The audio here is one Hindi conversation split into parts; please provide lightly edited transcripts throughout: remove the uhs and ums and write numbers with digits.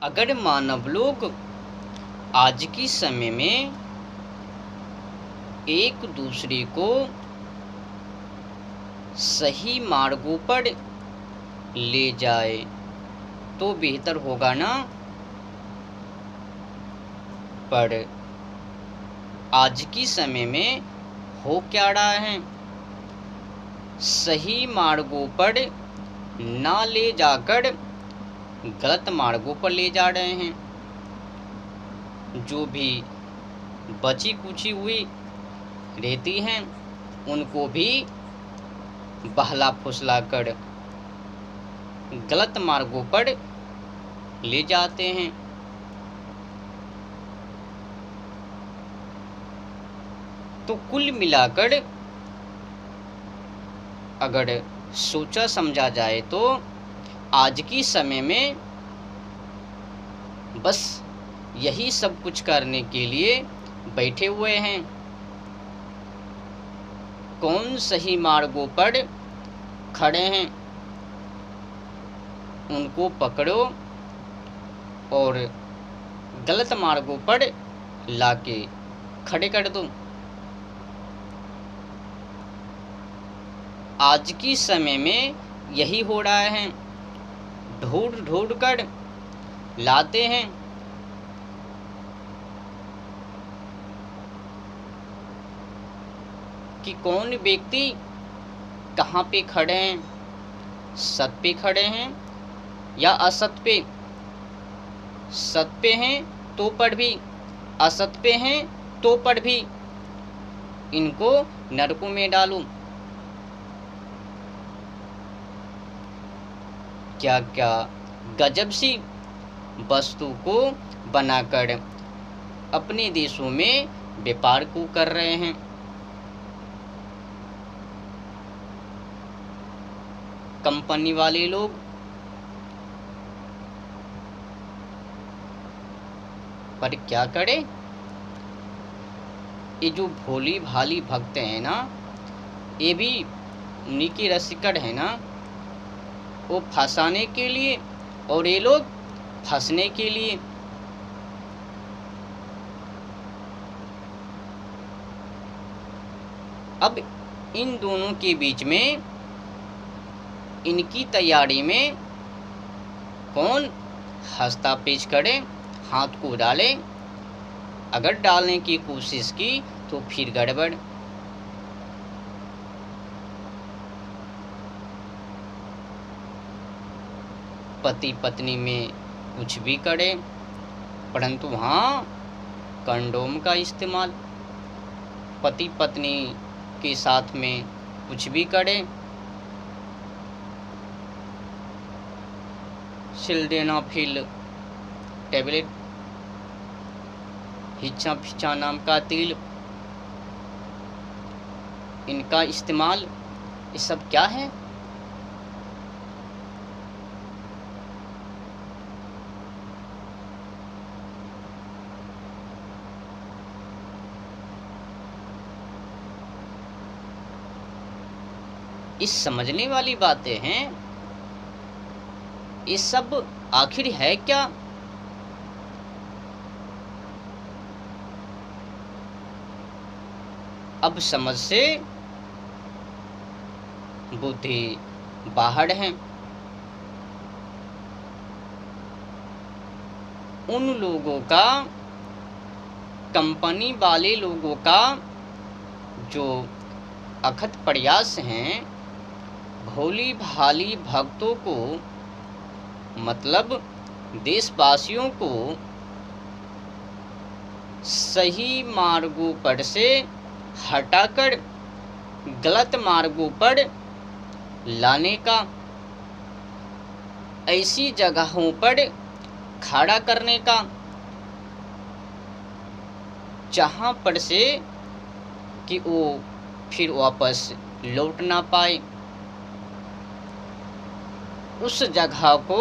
अगर मानव लोग आज के समय में एक दूसरे को सही मार्गों पर ले जाए तो बेहतर होगा ना। पर आज के समय में हो क्या रहा है, सही मार्गों पर ना ले जाकर गलत मार्गों पर ले जा रहे हैं। जो भी बची कुची हुई रहती हैं उनको भी बहला फुसला कर गलत मार्गों पर ले जाते हैं। तो कुल मिलाकर अगर सोचा समझा जाए तो आज की समय में बस यही सब कुछ करने के लिए बैठे हुए हैं। कौन सही मार्गों पर खड़े हैं उनको पकड़ो और गलत मार्गों पर लाके खड़े कर दो। आज की समय में यही हो रहा है, ढूंढ ढूंढ कर लाते हैं। कि कौन व्यक्ति कहाँ पे खड़े हैं, सत पे खड़े हैं या असत पे। सत पे हैं तो पर भी, असत पे हैं तो पर भी इनको नरकों में डालो। क्या क्या गजब सी वस्तु को बनाकर अपने देशों में व्यापार को कर रहे हैं। कंपनी वाले लोग पर क्या करे, ये जो भोली भाली भक्त हैं ना, ये भी उन्हीं के रसिकड़ है ना। वो फंसाने के लिए और ये लोग फंसने के लिए। अब इन दोनों के बीच में, इनकी तैयारी में कौन हंसता पेच करे, हाथ को डाले। अगर डालने की कोशिश की तो फिर गड़बड़। पति पत्नी में कुछ भी करे, परंतु वहाँ कंडोम का इस्तेमाल। पति पत्नी के साथ में कुछ भी करे, सिल्डेनाफिल टैबलेट, हिच्चा फिच्चा नाम का तेल, इनका इस्तेमाल, ये सब क्या है। इस समझने वाली बातें हैं। ये सब आखिर है क्या। अब समझ से बुद्धि बाहर है। उन लोगों का, कंपनी वाले लोगों का जो अथक प्रयास हैं, भोली भाली भक्तों को, मतलब देशवासियों को सही मार्गों पर से हटाकर गलत मार्गों पर लाने का, ऐसी जगहों पर खड़ा करने का जहाँ पर से कि वो फिर वापस लौट ना पाए, उस जगह को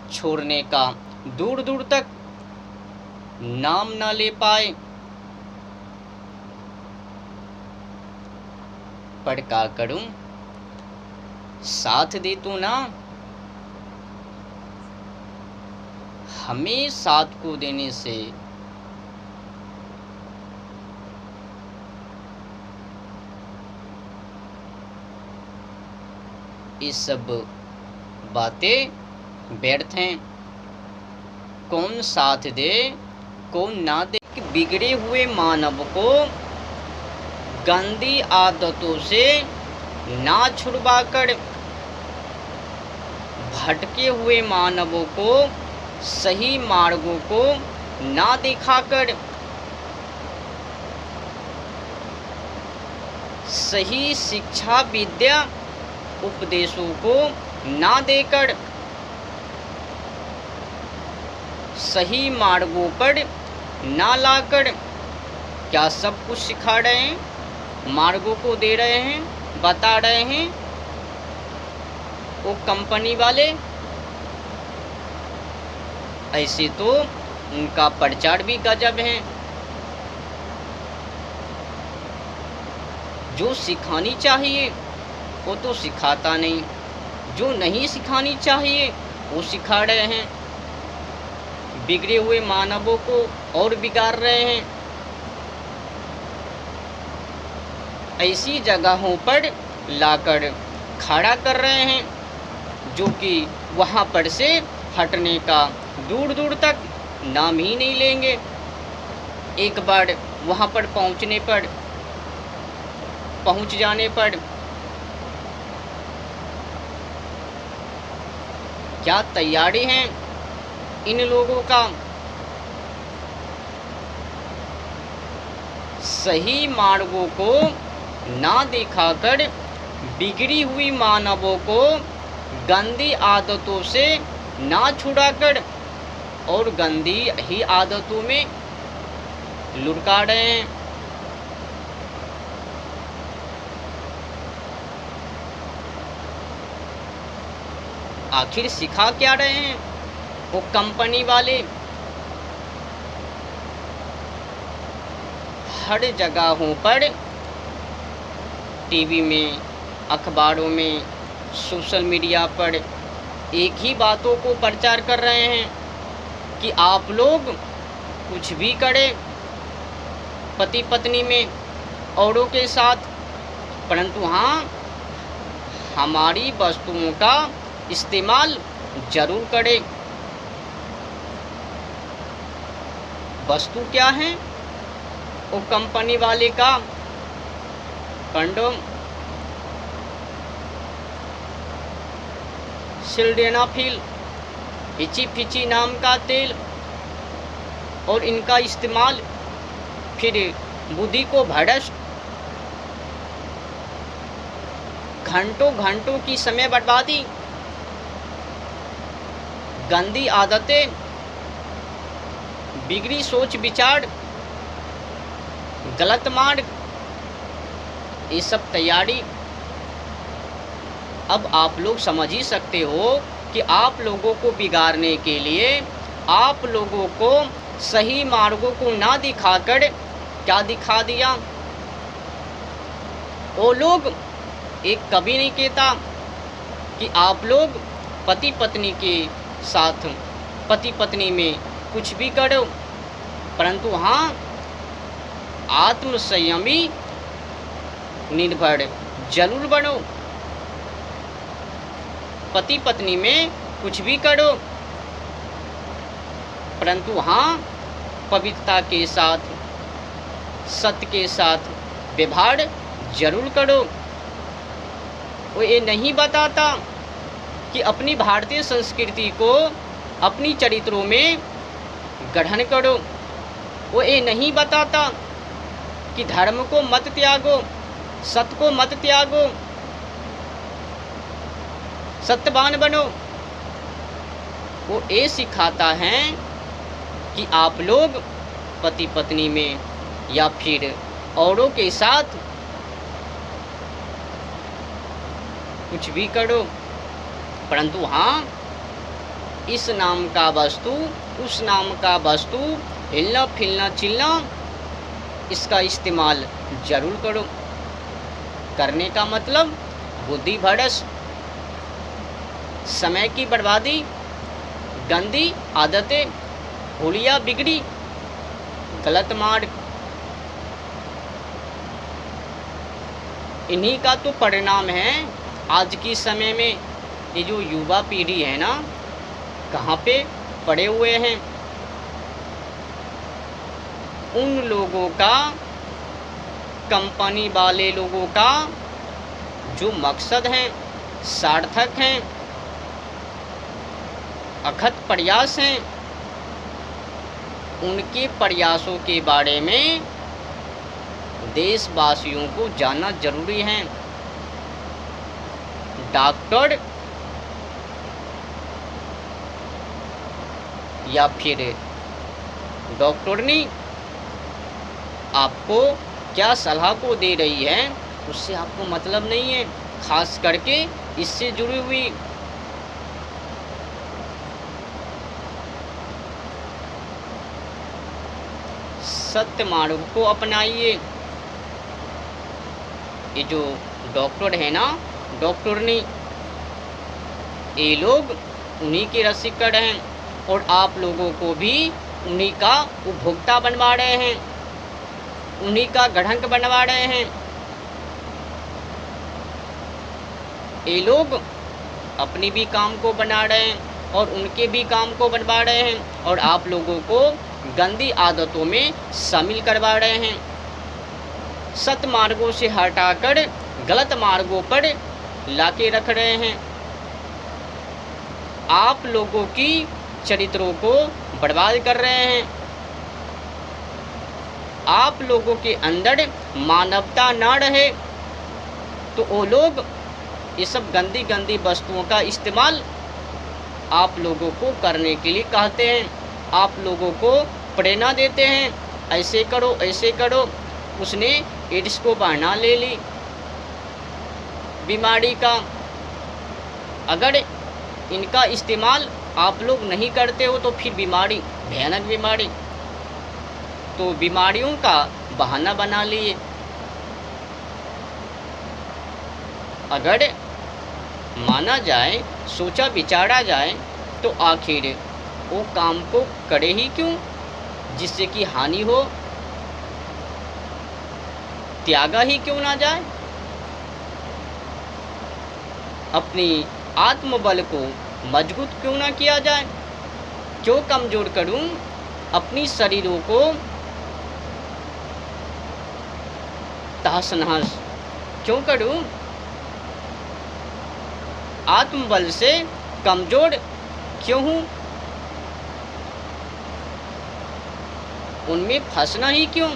छोड़ने का, दूर दूर तक नाम ना ले पाए। पर क्या करूं, साथ दे तो ना। हमें साथ को देने से ये सब बातें व्यर्थ हैं। कौन साथ दे कौन ना दे। बिगड़े हुए मानव को गंदी आदतों से ना छुड़वाकर, भटके हुए मानवों को सही मार्गों को ना दिखाकर, सही शिक्षा विद्या उपदेशों को ना देकर, सही मार्गों पर ना लाकर, क्या सब कुछ सिखा रहे हैं, मार्गों को दे रहे हैं, बता रहे हैं वो कंपनी वाले। ऐसे तो उनका प्रचार भी गजब है। जो सिखानी चाहिए वो तो सिखाता नहीं, जो नहीं सिखानी चाहिए वो सिखा रहे हैं। बिगड़े हुए मानवों को और बिगाड़ रहे हैं। ऐसी जगहों पर लाकर खड़ा कर रहे हैं जो कि वहाँ पर से हटने का दूर दूर तक नाम ही नहीं लेंगे। एक बार वहाँ पर पहुँच जाने पर क्या तैयारी है इन लोगों का। सही मार्गों को ना दिखाकर बिगड़ी हुई मानवों को गंदी आदतों से ना छुड़ाकर और गंदी ही आदतों में लुढ़का रहे हैं। आखिर सिखा क्या रहे हैं वो कंपनी वाले। हर जगहों पर, टीवी में, अखबारों में, सोशल मीडिया पर एक ही बातों को प्रचार कर रहे हैं कि आप लोग कुछ भी करें पति पत्नी में औरों के साथ, परंतु हाँ हमारी वस्तुओं का इस्तेमाल जरूर करें। वस्तु क्या है वो कंपनी वाले का कंडोम, सिल्डेनाफिल, हिची फिची नाम का तेल, और इनका इस्तेमाल फिर बुद्धि को भ्रष्ट, घंटों घंटों की समय बर्बादी, गंदी आदतें, बिगड़ी सोच विचार, गलत मार्ग, ये सब तैयारी। अब आप लोग समझ ही सकते हो कि आप लोगों को बिगाड़ने के लिए, आप लोगों को सही मार्गों को ना दिखाकर क्या दिखा दिया। वो लोग, एक कभी नहीं कहता कि आप लोग पति पत्नी के साथ, पति पत्नी में कुछ भी करो, परंतु हाँ आत्म संयमी निर्भर जरूर बनो। पति पत्नी में कुछ भी करो, परंतु हाँ पवित्रता के साथ, सत्य के साथ व्यवहार जरूर करो। वो ये नहीं बताता कि अपनी भारतीय संस्कृति को अपनी चरित्रों में ग्रहण करो। वो ये नहीं बताता कि धर्म को मत त्यागो, सत्य को मत त्यागो, सत्यवान बनो। वो ये सिखाता है कि आप लोग पति पत्नी में या फिर औरों के साथ कुछ भी करो, परंतु हाँ इस नाम का वस्तु, उस नाम का वस्तु, हिलना फिलना चिलना, इसका इस्तेमाल जरूर करो। करने का मतलब बुद्धि भ्रष्ट, समय की बर्बादी, गंदी आदतें, हुलिया बिगड़ी, गलत मार्ग, इन्हीं का तो परिणाम है आज की समय में ये जो युवा पीढ़ी है ना, कहाँ पे पड़े हुए हैं। उन लोगों का, कंपनी वाले लोगों का जो मकसद है, सार्थक हैं, अथक प्रयास हैं, उनके प्रयासों के बारे में देशवासियों को जानना जरूरी है। डॉक्टर या फिर डॉक्टरनी आपको क्या सलाह को दे रही है उससे आपको मतलब नहीं है, खास करके इससे जुड़ी हुई सत्य मार्ग को अपनाइए। ये जो डॉक्टर है ना, डॉक्टरनी, ये लोग उन्हीं के रसिकड़ हैं और आप लोगों को भी उन्हीं का उपभोक्ता बनवा रहे हैं, उन्हीं का गढ़ंक बनवा रहे हैं। ये लोग अपनी भी काम को बना रहे हैं और उनके भी काम को बनवा रहे हैं और आप लोगों को गंदी आदतों में शामिल करवा रहे हैं। सत मार्गों से हटाकर गलत मार्गों पर लाके रख रहे हैं। आप लोगों की चरित्रों को बर्बाद कर रहे हैं। आप लोगों के अंदर मानवता ना रहे तो वो लोग ये सब गंदी गंदी वस्तुओं का इस्तेमाल आप लोगों को करने के लिए कहते हैं, आप लोगों को प्रेरणा देते हैं, ऐसे करो ऐसे करो। उसने एड्स को बहाना ले ली बीमारी का। अगर इनका इस्तेमाल आप लोग नहीं करते हो तो फिर बीमारी, भयानक बीमारी, तो बीमारियों का बहाना बना लिए। अगर माना जाए, सोचा विचारा जाए तो आखिर वो काम को करे ही क्यों जिससे कि हानि हो, त्यागा ही क्यों ना जाए। अपनी आत्मबल को मजबूत क्यों ना किया जाए, क्यों कमजोर करूं अपनी शरीरों को, तहस नहस क्यों करूं, आत्मबल से कमजोर क्यों हूं, उनमें फंसना ही क्यों।